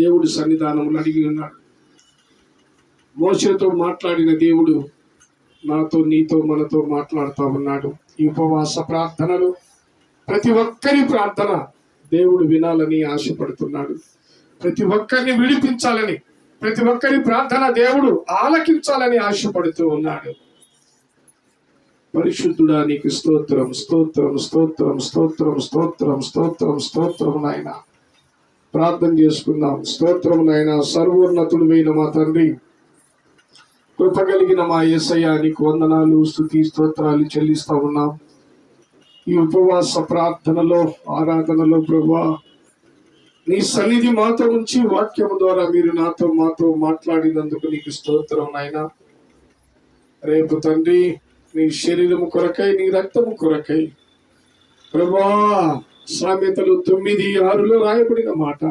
దేవుడు సన్నిధానంలో అడిగి ఉన్నాడు. మోషేతో మాట్లాడిన దేవుడు నాతో, నీతో, మనతో మాట్లాడుతూ ఉన్నాడు. ఈ ఉపవాస ప్రార్థనలు ప్రతి ఒక్కరి ప్రార్థన దేవుడు వినాలని ఆశపడుతున్నాడు. ప్రతి ఒక్కరిని విడిపించాలని, ప్రతి ఒక్కరి ప్రార్థన దేవుడు ఆలకించాలని ఆశపడుతూ ఉన్నాడు. పరిశుద్ధుడా నీకు స్తోత్రం, స్తోత్రం, స్తోత్రం, స్తోత్రం, స్తోత్రం, స్తోత్రం, స్తోత్రం నాయన. ప్రార్థన చేసుకుందాం. స్తోత్రం నాయన. సర్వోన్నతుడైన మా తండ్రి, కృప కలిగిన మా యేసయ్య, నీకు వందనాలు, స్తుతి, స్తోత్రాలు చెల్లిస్తా ఉన్నాం. ఈ ఉపవాస ప్రార్థనలో, ఆరాధనలో ప్రభువా, నీ సన్నిధి మాతో ఉంచి వాక్యము ద్వారా మీరు నాతో, మాతో మాట్లాడినందుకు నీకు స్తోత్రం నాయన. రేపు తండ్రి నీ శరీరము కొరకై, నీ రక్తము కొరకై ప్రభువా, సామెతలు 9:6 రాయబడిన మాట,